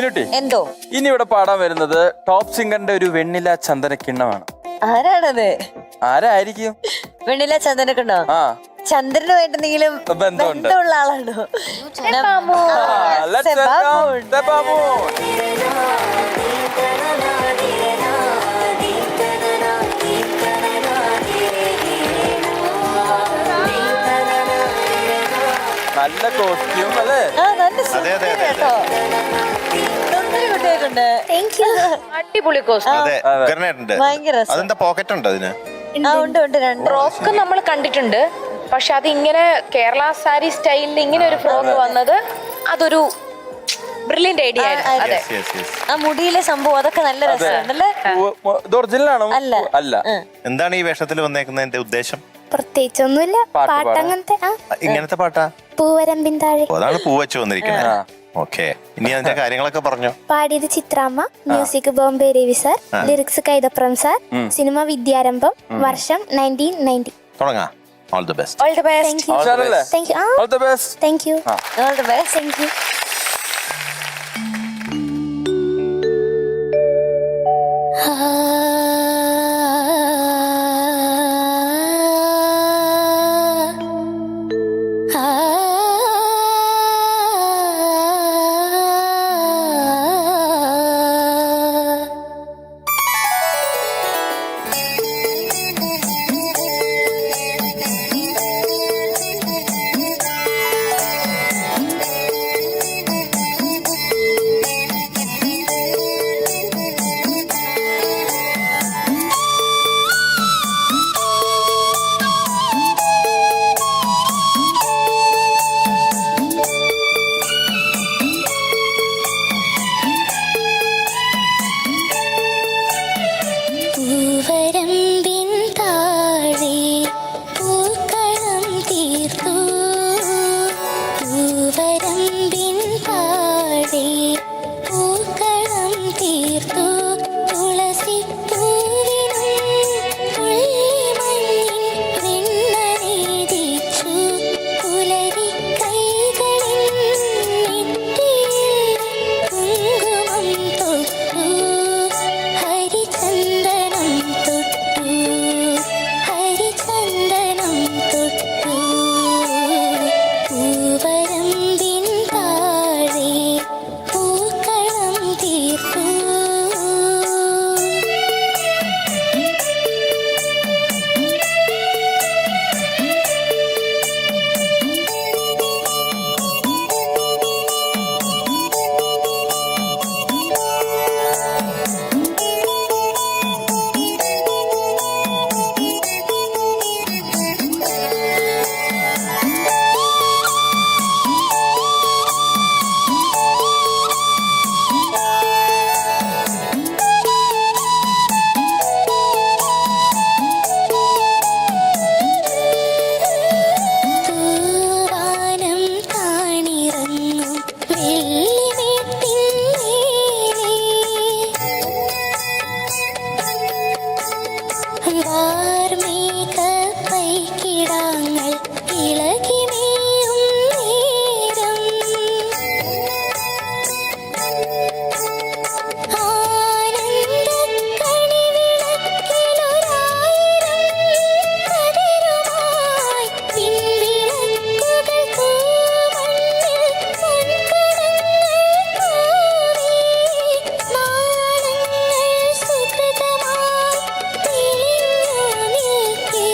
മീനുട്ടി എന്തോ ഇനി ഇവിടെ പാടാൻ വരുന്നത് ടോപ്പ് സിംഗറിന്റെ ഒരു വെണ്ണില ചന്ദനക്കിണ്ണമാണ്. ആരാണത്? ആരായിരിക്കും? വെണ്ണില ചന്ദനക്കുണ്ടോ? ആ, ചന്ദ്രനുമായിട്ട് എന്തെങ്കിലും ബന്ധമുണ്ട്. ബന്ധമുള്ള ആളാണോ? Let's welcome Sebamoon. നല്ല കോസ്റ്റ്യൂം അല്ലേ? കേട്ടോ കുട്ടിയായിട്ടുണ്ട്. അടിപൊളി കോസ്റ്റ്യൂം, ഭയങ്കര അതെന്താ പോക്കറ്റ് ഉണ്ട് അതിന്? ഉണ്ട് രണ്ട് ഫ്രോക്ക് നമ്മൾ കണ്ടിട്ടുണ്ട്. പക്ഷെ അത് ഇങ്ങനെ കേരള സാരി സ്റ്റൈലിൽ ഇങ്ങനെ ഒരു ഫ്രോക്ക് വന്നത് അതൊരു ബ്രില്യന്റ് ഐഡിയ ആയിരുന്നു. അതെ, ആ മുടിയിലെ സംഭവം അതൊക്കെ നല്ല രസമുണ്ടല്ലേ? ഇത് ഒറിജിനൽ ആണോ? അല്ല. എന്താണ് ഈ വേഷത്തിൽ വന്നേക്കുന്നതിന്റെ ഉദ്ദേശം? പ്രത്യേകിച്ചൊന്നുമില്ല, പാട്ട് അങ്ങനത്തെ. ഇങ്ങനത്തെ പാട്ടാ? പൂവരമ്പിൻ താഴെ. അതാണ് പൂ വെച്ച് വന്നിരിക്കുന്നത്. ഓക്കെ, ഇനി അതിന്റെ കാര്യങ്ങളൊക്കെ പറഞ്ഞു. പാടിയത് ചിത്രാമ്മ, music Bombay Ravi sir, lyrics Kaithapram sir, cinema Vidyarambham, വർഷം 1990. തുടങ്ങാം. All the best. All the best. Thank you. All the best. Thank you. All the best. Thank you. പൂവരമ്പിൻ താഴെ പൂക്കളം തീർത്തു, പൂവരമ്പിൻ താഴെ പൂക്കളം തീർത്തു, തുളസിപ്പൂവിനും പുള്ളിമഞ്ഞിൻ വെണ്ണനീതിച്ചു, പുലരി കൈകളിൽ നെറ്റിയിൽ കുങ്കുമം തൊട്ടു, ഹരിചന്ദനം തൊട്ടു, ഹരിചന്ദനം തൊട്ടു, പൂവരമ്പിൻ താഴെ പൂക്കളം തീർത്തു. തൂവാനം താണിറങ്ങും വെള്ളിമേട്ടിന്മേലെ, വാർമേഘപ്പൈക്കിടാങ്ങൾ ഇളകിമേയും നേരം, ആനന്ദക്കണിവിളക്കിലൊരായിരം കതിരുമായി പിൻവിളക്കുകൾ തൂമണ്ണിൽ പൊൻകുടങ്ങൾ തൂവി, നാളങ്ങൾ സുകൃതമായി തെളിഞ്ഞു നിൽക്കേ,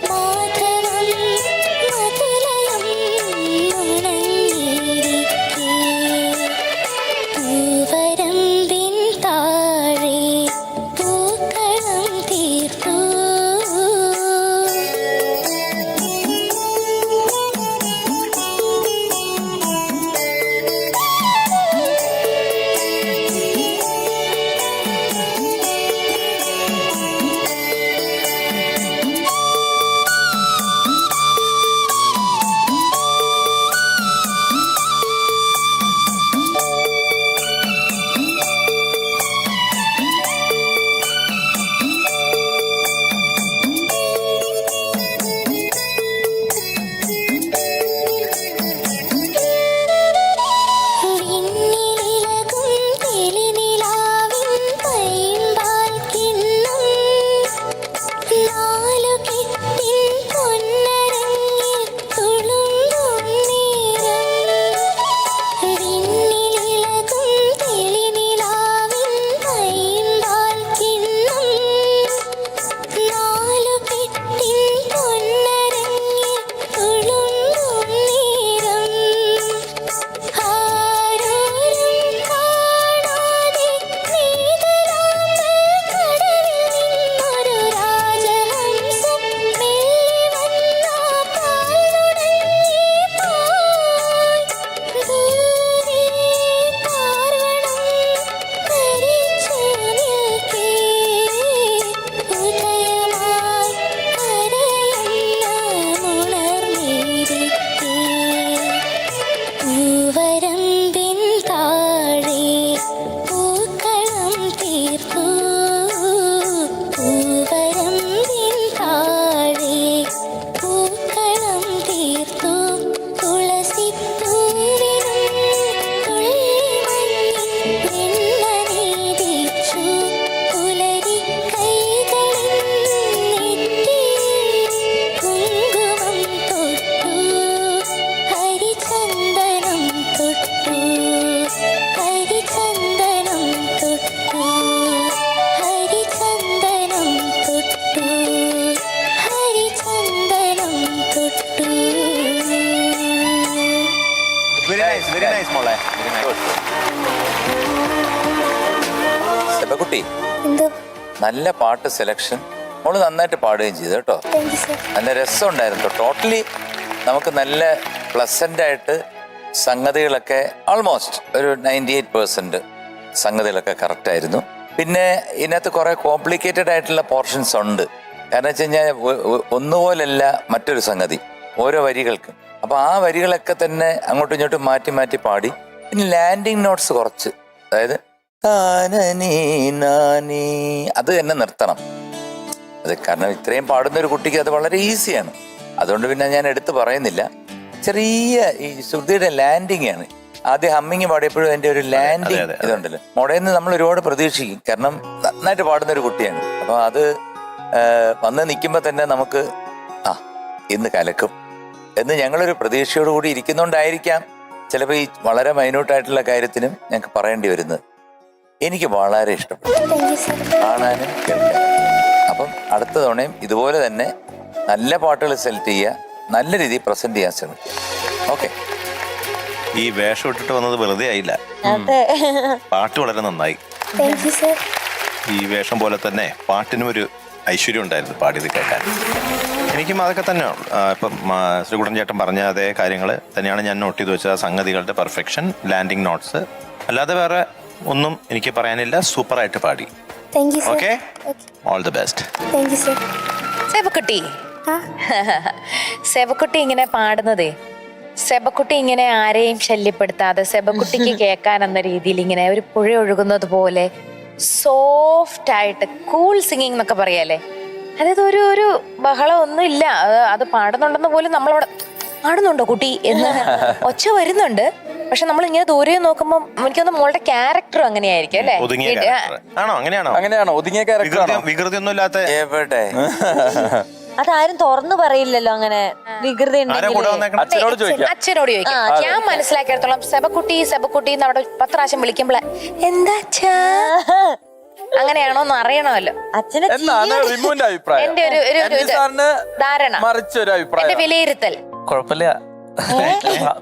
മാധവം മധുലയം ഉണങ്ങിയിരിക്കേ, പൂവരം കുട്ടി എന്തോ നല്ല പാട്ട് സെലക്ഷൻ, മോള് നന്നായിട്ട് പാടുകയും ചെയ്തു കേട്ടോ. Thank you sir. നല്ല രസമുണ്ടായിരുന്നു. ടോട്ടലി നമുക്ക് നല്ല പ്ലസന്റ് ആയിട്ട് സംഗതികളൊക്കെ ഓൾമോസ്റ്റ് ഒരു 98% സംഗതികളൊക്കെ കറക്റ്റ് ആയിരുന്നു. പിന്നെ ഇതിനകത്ത് കുറെ കോംപ്ലിക്കേറ്റഡ് ആയിട്ടുള്ള പോർഷൻസ് ഉണ്ട്. കാരണം വെച്ച് കഴിഞ്ഞാൽ ഒന്നുപോലല്ല മറ്റൊരു സംഗതി ഓരോ വരികൾക്കും. അപ്പൊ ആ വരികളൊക്കെ തന്നെ അങ്ങോട്ടും ഇങ്ങോട്ടും മാറ്റി മാറ്റി പാടി. പിന്നെ ലാൻഡിങ് നോട്ട്സ് കുറച്ച്, അതായത് താനനീ നാനീ അത് തന്നെ നിർത്തണം. അത് കാരണം ഇത്രയും പാടുന്ന ഒരു കുട്ടിക്ക് അത് വളരെ ഈസിയാണ്. അതുകൊണ്ട് പിന്നെ ഞാൻ എടുത്തു പറയുന്നില്ല. ചെറിയ ഈ ശ്രുതിയുടെ ലാൻഡിങ് ആണ്. ആദ്യം ഹമ്മിങ് പാടിയപ്പോഴും അതിന്റെ ഒരു ലാൻഡിങ് ഇതുണ്ടല്ലോ. മോടേന്ന് നമ്മൾ ഒരുപാട് പ്രതീക്ഷിക്കും. കാരണം നന്നായിട്ട് പാടുന്ന ഒരു കുട്ടിയാണ്. അപ്പൊ അത് വന്ന് നിൽക്കുമ്പോൾ തന്നെ നമുക്ക് ഇന്ന് കലക്കും എന്ന് ഞങ്ങളൊരു പ്രതീക്ഷയോടുകൂടി ഇരിക്കുന്നോണ്ടായിരിക്കാം ചിലപ്പോൾ ഈ വളരെ മൈന്യൂട്ടായിട്ടുള്ള കാര്യത്തിനും ഞങ്ങൾക്ക് പറയേണ്ടി വരുന്നത്. എനിക്ക് വളരെ ഇഷ്ടപ്പെട്ടു താങ്ക് യു സർ. കാണാനും കേൾക്കാനും. അപ്പം അടുത്ത തവണയും ഇതുപോലെ തന്നെ നല്ല പാട്ടുകൾ സെലക്ട് ചെയ്യുക, നല്ല രീതിയിൽ പ്രസന്റ് ചെയ്യാൻ ശ്രമിക്കുക. ഓക്കെ. ഈ വേഷം ഇട്ടിട്ട് വന്നത് വെറുതെ ആയില്ല, അതെ. പാട്ട് വളരെ നന്നായി. Thank you sir. ഈ വേഷം പോലെ തന്നെ പാട്ടിനും ഒരു ഐശ്വര്യം ഉണ്ടായിരുന്നു പാടിയത് കേൾക്കാൻ. എനിക്കും അതൊക്കെ തന്നെ. ഇപ്പം ശ്രീകുട്ടൻ ചേട്ടൻ പറഞ്ഞ അതേ കാര്യങ്ങൾ തന്നെയാണ് ഞാൻ നോട്ട് ചെയ്ത് വെച്ചത്. സംഗതികളുടെ പെർഫെക്ഷൻ, ലാൻഡിങ് നോട്ട്സ്, അല്ലാതെ വേറെ ഒന്നും എനിക്ക് പറയാനില്ല. സൂപ്പറായിട്ട് പാടി. Thank you sir. Okay, all the best. Thank you sir. സെബക്കുട്ടി ആ സെബക്കുട്ടി ഇങ്ങനെ പാടുന്നതേ, സെബക്കുട്ടി ഇങ്ങനെ ആരെയും ശല്യപ്പെടുത്താതെ സെബക്കുട്ടിക്ക് കേൾക്കാൻ എന്ന രീതിയിൽ ഇങ്ങനെ ഒരു പുഴ ഒഴുകുന്നത് പോലെ സോഫ്റ്റ് ആയിട്ട് കൂൾ സിംഗിങ് എന്നൊക്കെ പറയാല്ലേ. അതായത് ഒരു ബഹളം ഒന്നും ഇല്ല. അത് പാടുന്നുണ്ടെന്ന് പോലും നമ്മളവിടെ പാടുന്നുണ്ടോ കുട്ടി എന്ന് ഒച്ച വരുന്നുണ്ട്. പക്ഷെ നമ്മൾ ഇങ്ങനെ ദൂരെ നോക്കുമ്പോൾ എനിക്കൊന്ന് മോളുടെ ക്യാരക്ടറും അങ്ങനെയായിരിക്കും അല്ലേ? ആണോ? അങ്ങനെയാണോ? അങ്ങനെയാണോ? ഒതുങ്ങിയ ക്യാരക്ടറാണോ? വികൃതി ഒന്നും ഇല്ലാത്ത. എവിടെ? അതാരും തുറന്നു പറയില്ലല്ലോ അങ്ങനെ വികൃതി ഉണ്ടെങ്കിൽ. അച്ഛനോട് ചോദിക്കാം. അച്ഛനോട് ചോദിക്കാം. ഞാൻ മനസ്സിലാക്കിയിടത്തോളം സെബക്കുട്ടി സെബക്കുട്ടി എന്ന് അവിടെ 10 പ്രാവശ്യം വിളിക്കുമ്പോൾ എന്താ അച്ഛാ അങ്ങനെയാണോ എന്ന് അറിയണമല്ലോ. അച്ഛനെ എന്നാണ് റിമുവിന്റെ അഭിപ്രായം. എന്റെ ഒരു ധാരണ, മറിച്ചൊരു അഭിപ്രായം, എന്റെ വിലയിരുത്തൽ. കുഴപ്പമില്ല,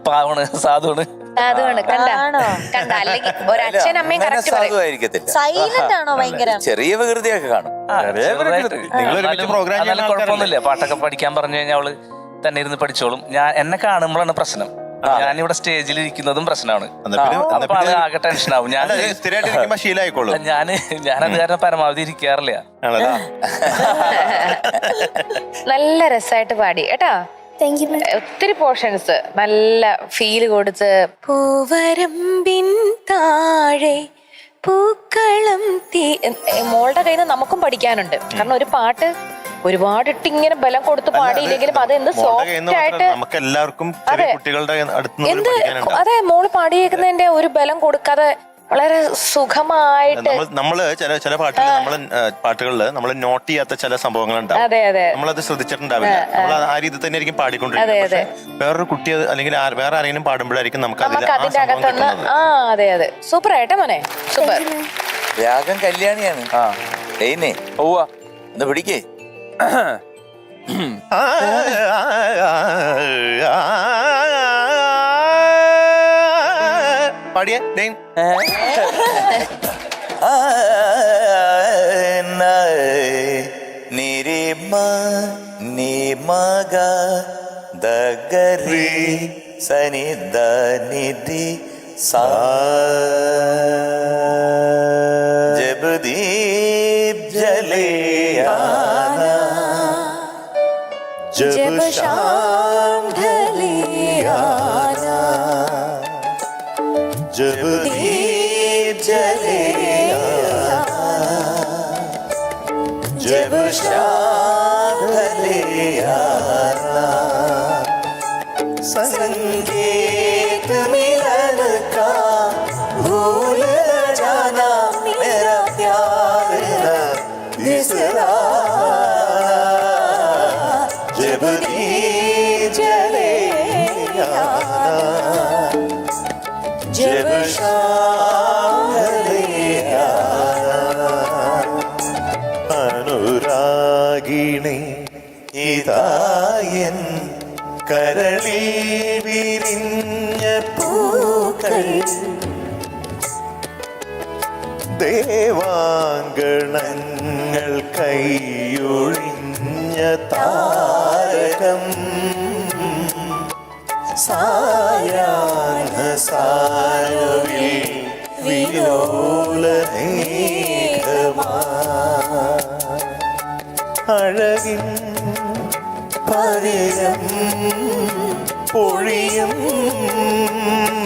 പാവണ്, സാധുവാണ്. സാധുവാണ്. കണ്ട അല്ലെങ്കിൽ ഒരച്ഛൻ അമ്മയും കറക്റ്റ് പറയും. സാധുവായിരിക്കത്തില്ല, സൈലന്റ് ആണോ ഭയങ്കര? ചെറിയ വികൃതിയൊക്കെ കാണും. കുഴപ്പമൊന്നുമില്ല. പാട്ടൊക്കെ പഠിക്കാൻ പറഞ്ഞു കഴിഞ്ഞാൽ അവള് തന്നെ ഇരുന്ന് പഠിച്ചോളും. എന്നെ കാണുമ്പോഴാണ് പ്രശ്നം. ഞാനിവിടെ സ്റ്റേജിൽ ഇരിക്കുന്നതും പ്രശ്നമാണ്. അപ്പൊ അത് ആകെ ടെൻഷനാവും. ഞാനത് കാരണം പരമാവധി ഇരിക്കാറില്ല. നല്ല രസമായിട്ട് പാടി കേട്ടോ. Thank you ma'am. ഒത്തിരി പോർഷൻസ് നല്ല ഫീല് കൊടുത്ത്. പൂവരമ്പിൻ താഴെ പൂക്കളം മോളുടെ കയ്യിൽ നിന്ന് നമുക്കും പഠിക്കാനുണ്ട്. കാരണം ഒരു പാട്ട് ഒരുപാട് ഇങ്ങനെ ബലം കൊടുത്ത് പാടിയില്ലെങ്കിലും അത് എന്ത് സോഫ്റ്റ് ആയിട്ട് നമുക്ക് എല്ലാവർക്കും കുട്ടികളുടെ എന്ത് അതെ മോള് പാടിയേക്കുന്നതിന്റെ ഒരു ബലം കൊടുക്കാതെ വളരെ സുഖമായിട്ട്. നമ്മള് ചില പാട്ടുകളിൽ നമ്മൾ നോട്ട് ചെയ്യാത്ത ചില സംഭവങ്ങളുണ്ടാവും. അതെ അതെ, നമ്മളത് ശ്രദ്ധിച്ചിട്ടുണ്ടാവില്ല. നമ്മൾ ആ രീതി തന്നെ ആയിരിക്കും പാടിക്കൊണ്ടിരിക്കുന്നത്. വേറൊരു കുട്ടി അല്ലെങ്കിൽ വേറെ ആരെങ്കിലും പാടുമ്പോഴായിരിക്കും നമുക്ക് അതിന്റെ അകത്തുനിന്ന് അതെ അതെ. സൂപ്പർ ആയിട്ടെ മോനെ, സൂപ്പർ. രാഗം കല്യാണിയാണ്. ഒന്ന് പിടിക്കേ. പാടിയ നിമഗ ദഗരി സനിധ നിധി സാ ജബ് ദീപ് ജലേ ആന ജബ് ശാം ഢലേ ആന जब दीप जले जब शाम ढले आना संगीत मिलन का भूल न जाना मेरा प्यार न बिसरा जब दीप जले आना जब അനുരാഗിണി ഇതായൻ കരളിൽ വിരിഞ്ഞ പൂക്കൾ ദേവാങ്കണങ്ങൾ കൈയൊഴിഞ്ഞ താരകം സായാഹ്ന സാനുവിൽ വിലോലമേഘമാ അഴകിൻ പരിരം പൊഴിയും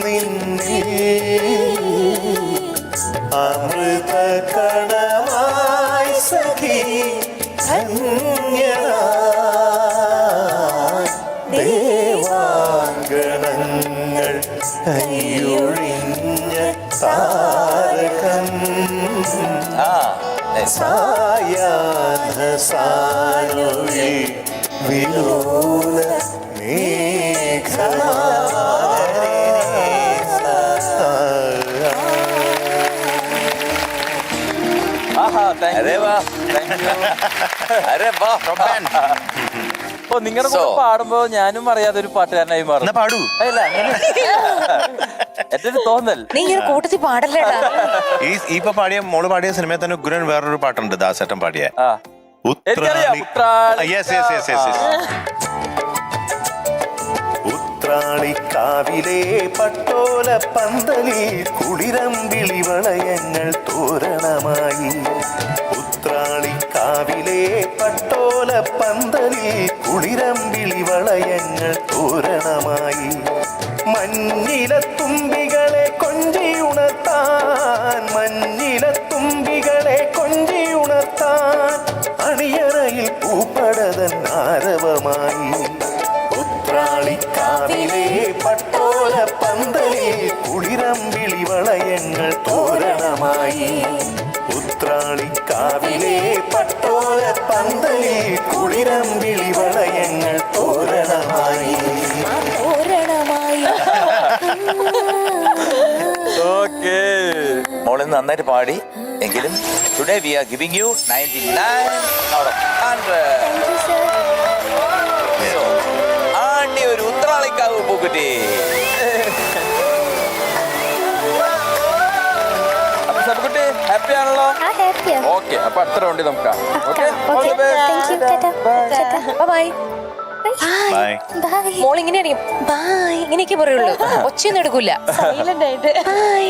നിന്നെ അമൃത കണമായി സഖി ധന്യനായി ദേവാങ്കണങ്ങൾ കൈയൊഴിഞ്ഞ താരകം സായാഹ്ന സാനുവിൽ വിലോല മേഘമാ അരേ വാ അരേ വാ ഓ നിങ്ങളുടെ കൂടെ പാടുമ്പോ ഞാനും അറിയാതെ ഒരു പാട്ടുകാരനായി മാറും. എന്നാ പാടൂ. അല്ല എന്റെ ഒരു തോന്നൽ. നീ ഇങ്ങനെ കൂട്ടത്തിൽ പാടല്ലേടാ. ഇപ്പൊ പാടിയ മോള് പാടിയ സിനിമയിൽ തന്നെ ഉഗ്രൻ വേറൊരു പാട്ടുണ്ട് ദാസേട്ടൻ പാടിയ ആ എനിക്കറിയാം. ഉത്രാളിക്കാവിലെ പട്ടോല പന്തലിൽ കുളിരമ്പിളി വളയങ്ങൾ തോരണമായി ഉത്രാളിക്കാവിലെ പട്ടോല പന്തലിൽ കുളിരമ്പിളി വളയങ്ങൾ തോരണമായി മഞ്ഞിലത്തുമ്പികളെ കൊഞ്ചിയുണർത്താൻ മഞ്ഞിലത്തുമ്പികളെ കൊഞ്ചിയുണർത്താൻ അണിയറയിൽ പൂപ്പടതൻ ആരവമായി ഉത്രാളിക്കാവിലെ പട്ടോല പന്തലിൽ കുളിരമ്പിളി വളയങ്ങൾ തോരണമായി ഉത്രാളിക്കാവിലെ പട്ടോല പന്തലിൽ കുളിരമ്പിളി വളയങ്ങൾ തോരണമായി ഓക്കേ മോളിൽ നിന്ന് നന്നായിട്ട് പാടി എങ്കിലും today we are giving you 99 out of 100. Andi ഒരു ഉത്രാളിക്കാവ് പൂക്കുറ്റി. അപ്പൊ സബക്കുട്ടി ഹാപ്പി ആണല്ലോ? ഓക്കെ അപ്പൊ അടുത്ത റൗണ്ടിൽ നമുക്ക് ബൈ ബൈ. മോൾ ഇങ്ങനെ അറിയും ബൈ ഇങ്ങനെയൊക്കെ പറയുള്ളൂ. ഒച്ചയൊന്നും എടുക്കൂല. സൈലന്റ് ആയിട്ട് ബൈ